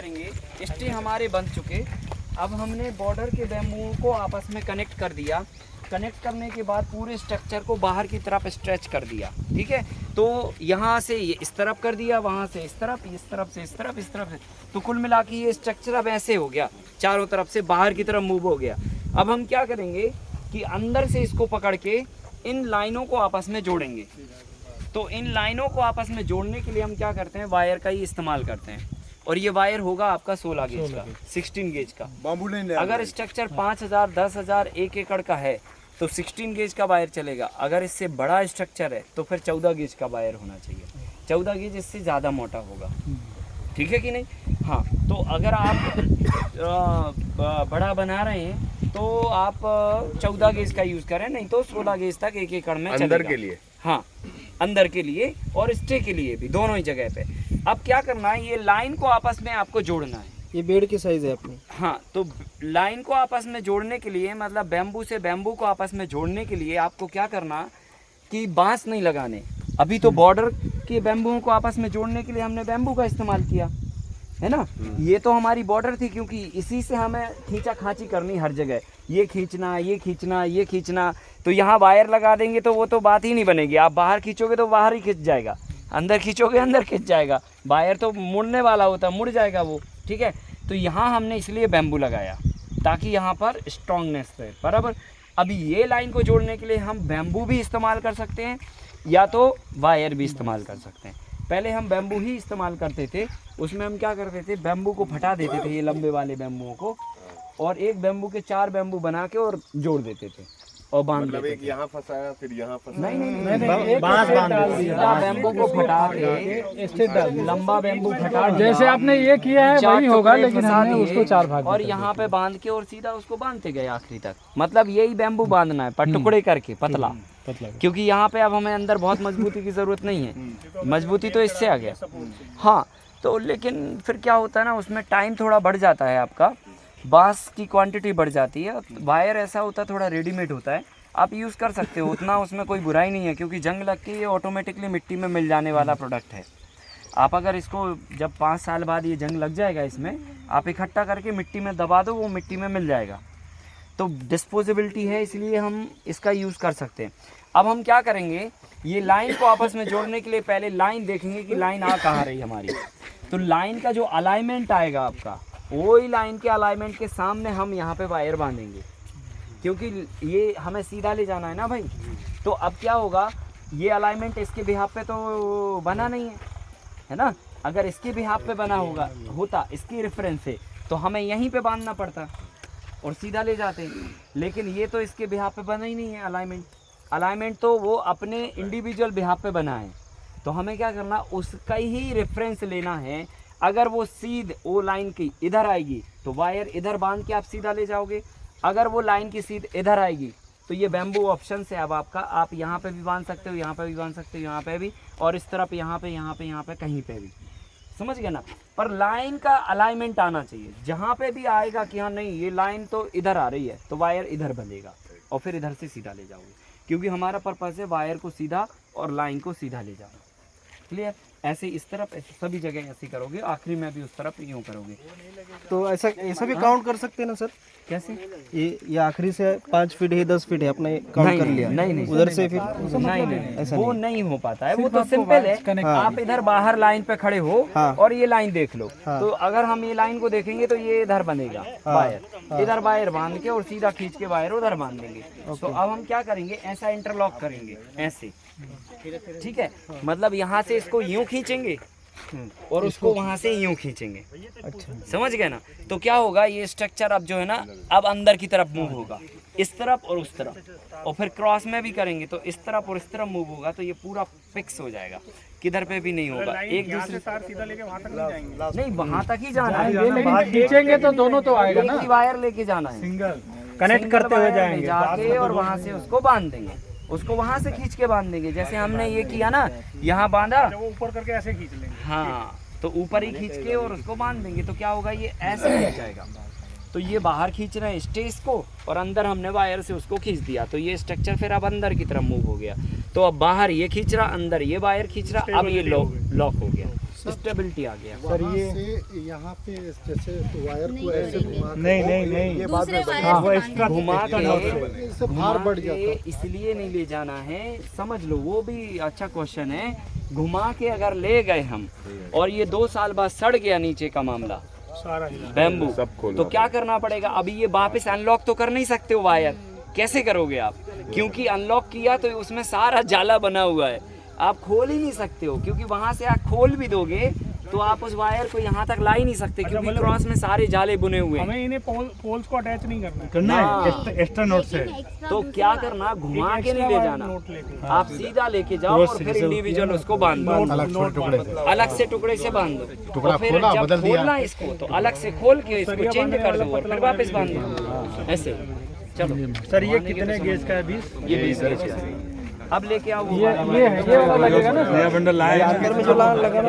करेंगे, स्टे हमारे बन चुके। अब हमने बॉर्डर के बैम्बू को आपस में कनेक्ट कर दिया। कनेक्ट करने के बाद पूरे स्ट्रक्चर को बाहर की तरफ स्ट्रेच कर दिया, ठीक है। तो यहाँ से ये इस तरफ कर दिया, वहाँ से इस तरफ, इस तरफ से इस तरफ, इस तरफ से, तो कुल मिला के ये स्ट्रक्चर अब ऐसे हो गया, चारों तरफ से बाहर की तरफ मूव हो गया। अब हम क्या करेंगे कि अंदर से इसको पकड़ के इन लाइनों को आपस में जोड़ेंगे। तो इन लाइनों को आपस में जोड़ने के लिए हम क्या करते हैं, वायर का ही इस्तेमाल करते हैं। और ये वायर होगा आपका 16 गेज का, 16 गेज का। अगर स्ट्रक्चर 5000, 10,000, 1 एकड़ का है तो 16 गेज का वायर चलेगा। अगर इससे बड़ा स्ट्रक्चर है तो फिर 14 गेज का वायर होना चाहिए। 14 गेज इससे ज़्यादा मोटा होगा, ठीक है कि नहीं। हाँ, तो अगर आप बड़ा बना रहे हैं तो आप 14 गेज का यूज़ करें, नहीं तो 16 गेज तक 1 एकड़ में चलेगा। अंदर के लिए, हाँ, अंदर के लिए और स्टे के लिए भी, दोनों ही जगह पे। अब क्या करना है, ये लाइन को आपस में आपको जोड़ना है। ये बेड की साइज है अपनी। हाँ, तो लाइन को आपस में जोड़ने के लिए, मतलब बैम्बू से बैम्बू को आपस में जोड़ने के लिए आपको क्या करना कि बांस नहीं लगाने। अभी तो बॉर्डर के बैम्बू को आपस में जोड़ने के लिए हमने बैम्बू का इस्तेमाल किया है ना। ये तो हमारी बॉर्डर थी, क्योंकि इसी से हमें खींचा खांची करनी हर जगह, ये खींचना, ये खींचना, ये खींचना। तो यहाँ वायर लगा देंगे तो वो तो बात ही नहीं बनेगी। आप बाहर खींचोगे तो बाहर ही खींच जाएगा, अंदर खींचोगे अंदर खींच जाएगा। वायर तो मुड़ने वाला होता है, मुड़ जाएगा वो, ठीक है। तो यहाँ हमने इसलिए बैम्बू लगाया ताकि यहाँ पर स्ट्रॉन्गनेस रहे, बराबर। अभी ये लाइन को जोड़ने के लिए हम बैम्बू भी इस्तेमाल कर सकते हैं या तो वायर भी इस्तेमाल कर सकते हैं। पहले हम बैम्बू ही इस्तेमाल करते थे। उसमें हम क्या करते थे, बैम्बू को फटा देते थे, ये लंबे वाले बैम्बुओं को, और एक बैम्बू के 4 बैम्बू बना के और जोड़ देते थे और बांध मतलब देते एक थे। यहाँ फंसाया, फिर यहाँ फंसाया। नहीं, बांस बांध सीधा बैम्बू को फटा के, लंबा बैम्बू फटा दिया, जैसे आपने ये किया है चार वही होगा, टुकड़े लेकिन फंसा हमने दिए उसको 4 भाग और यहाँ पे बांध के और सीधा उसको बांधते गए आखिरी तक। मतलब यही बैम्बू बांधना है, पर टुकड़े करके पतला, क्योंकि यहाँ पे अब हमें अंदर बहुत मजबूती की ज़रूरत नहीं है। मजबूती तो इससे आ गया। हाँ, तो लेकिन फिर क्या होता है ना, उसमें टाइम थोड़ा बढ़ जाता है आपका, बांस की क्वांटिटी बढ़ जाती है। वायर ऐसा होता है, थोड़ा रेडीमेड होता है, आप यूज़ कर सकते हो, उतना उसमें कोई बुराई नहीं है, क्योंकि जंग लग के ये ऑटोमेटिकली मिट्टी में मिल जाने वाला प्रोडक्ट है। आप अगर इसको जब 5 साल बाद ये जंग लग जाएगा, इसमें आप इकट्ठा करके मिट्टी में दबा दो, वो मिट्टी में मिल जाएगा। तो डिस्पोजेबिलिटी है, इसलिए हम इसका यूज़ कर सकते हैं। अब हम क्या करेंगे, ये लाइन को आपस में जोड़ने के लिए पहले लाइन देखेंगे कि लाइन आ कहाँ रही हमारी। तो लाइन का जो अलाइनमेंट आएगा आपका, वही लाइन के अलाइनमेंट के सामने हम यहाँ पे वायर बांधेंगे, क्योंकि ये हमें सीधा ले जाना है ना भाई। तो अब क्या होगा, ये अलाइनमेंट इसके बिहाफ पे तो बना नहीं है ना। अगर इसके बिहाफ पे बना होता इसकी रेफरेंस से, तो हमें यहीं पे बांधना पड़ता और सीधा ले जाते। लेकिन ये तो इसके बिहाफ पे बना ही नहीं है अलाइनमेंट तो वो अपने इंडिविजुअल बिहाफ पे बना है। तो हमें क्या करना, उसका ही रेफरेंस लेना है। अगर वो सीध वो लाइन की इधर आएगी तो वायर इधर बांध के आप सीधा ले जाओगे। अगर वो लाइन की सीध इधर आएगी तो ये बैम्बू ऑप्शन है अब आपका, आप यहाँ पे भी बांध सकते हो, यहाँ पे भी बांध सकते हो, यहाँ पे भी, और इस तरफ यहाँ पे कहीं पे भी, समझ गए ना। पर लाइन का अलाइनमेंट आना चाहिए। जहाँ पे भी आएगा कि हाँ नहीं ये लाइन तो इधर आ रही है, तो वायर इधर बंधेगा और फिर इधर से सीधा ले जाओगे, क्योंकि हमारा पर्पस है वायर को सीधा और लाइन को सीधा ले जाना। क्लियर। ऐसे इस तरफ ऐसे सभी जगह ऐसे करोगे, आखिरी में भी उस तरफ यूँ करोगे। तो ऐसा भी काउंट कर सकते हैं ना सर? कैसे? ये आखिरी से 5 फीट है, 10 फीट है, अपने काउंट कर लिया। नहीं उधर से फिर नहीं, ऐसा वो नहीं हो पाता है। वो तो सिंपल है, आप इधर बाहर लाइन पे खड़े हो और ये लाइन देख लो। तो अगर हम ये लाइन को देखेंगे तो ये इधर बनेगा वायर, इधर वायर बांध के और सीधा खींच के वायर उधर बांध देंगे। तो अब हम क्या करेंगे, ऐसा इंटरलॉक करेंगे ऐसे, ठीक है। मतलब यहाँ से इसको यूं खींचेंगे और उसको वहां से यूं खींचेंगे। अच्छा, समझ गए ना। तो क्या होगा, ये स्ट्रक्चर अब जो है ना, अब अंदर की तरफ मूव होगा, इस तरफ और उस तरफ, और फिर क्रॉस में भी करेंगे तो इस तरफ और इस तरफ मूव होगा। तो ये पूरा फिक्स हो जाएगा, किधर पे भी नहीं होगा। एक दूसरे सीधा लेके वहां तक नहीं जाएंगे, नहीं, वहां तक ही जाना है। खींचेंगे तो दोनों तो आएगा ना, एक ही वायर लेके जाना है, सिंगल कनेक्ट करते हुए जाएंगे जाके, और वहां से उसको बांध देंगे, उसको वहां से खींच के बांध देंगे। जैसे हमने ये किया ना, यहाँ बांधा, वो ऊपर करके ऐसे खींच लेंगे। हाँ, तो ऊपर ही खींच के और उसको बांध देंगे। तो क्या होगा, ये ऐसे खींच जाएगा। तो ये बाहर खींच रहे हैं स्टेज को, और अंदर हमने वायर से उसको खींच दिया। तो ये स्ट्रक्चर फिर अब अंदर की तरफ मूव हो गया। तो अब बाहर ये खींच रहा, अंदर ये वायर खींच रहा, अब ये लॉक हो गया। स्टेबिलिटी आ गया। सर ये यहाँ पे जैसे वायर को ऐसे घुमा नहीं ये बाद में वो एक्स्ट्रा घुमा इससे भार बढ़ के जाता। इसलिए नहीं ले जाना है, समझ लो, वो भी अच्छा क्वेश्चन है। घुमा के अगर ले गए हम और ये 2 साल बाद सड़ गया नीचे का मामला सारा हिला। बैम्बू, तो क्या करना पड़ेगा? अभी ये वापस अनलॉक तो कर नहीं सकते हो वायर, कैसे करोगे आप? क्योंकि अनलॉक किया तो उसमें सारा जाला बना हुआ है, आप खोल ही नहीं सकते हो, क्योंकि वहां से आप खोल भी दोगे तो आप उस वायर को यहाँ तक ला ही नहीं सकते, क्योंकि क्रॉस में सारे जाले बुने हुए हैं। हमें इन्हें पोल्स को अटैच नहीं करना है। करना है हाँ। एक्स्ट्रा नोट से। तो क्या करना, घुमा के नहीं ले जाना, नोट लेके आप सीधा लेके जाओ और फिर इंडिविजुअल उसको बांध दो, अलग से टुकड़े से बांध दो। और फिर जब खोलना इसको तो अलग से खोल के इसको चेंज कर दो और फिर वापस बांध दो, ऐसे। चलो सर ये कितने गेज का है? 20? ये 20 गेज का है। अब लेके आओ वो ये वाला लगेगा ना। नया बंडल लाया अंदर में जो लगा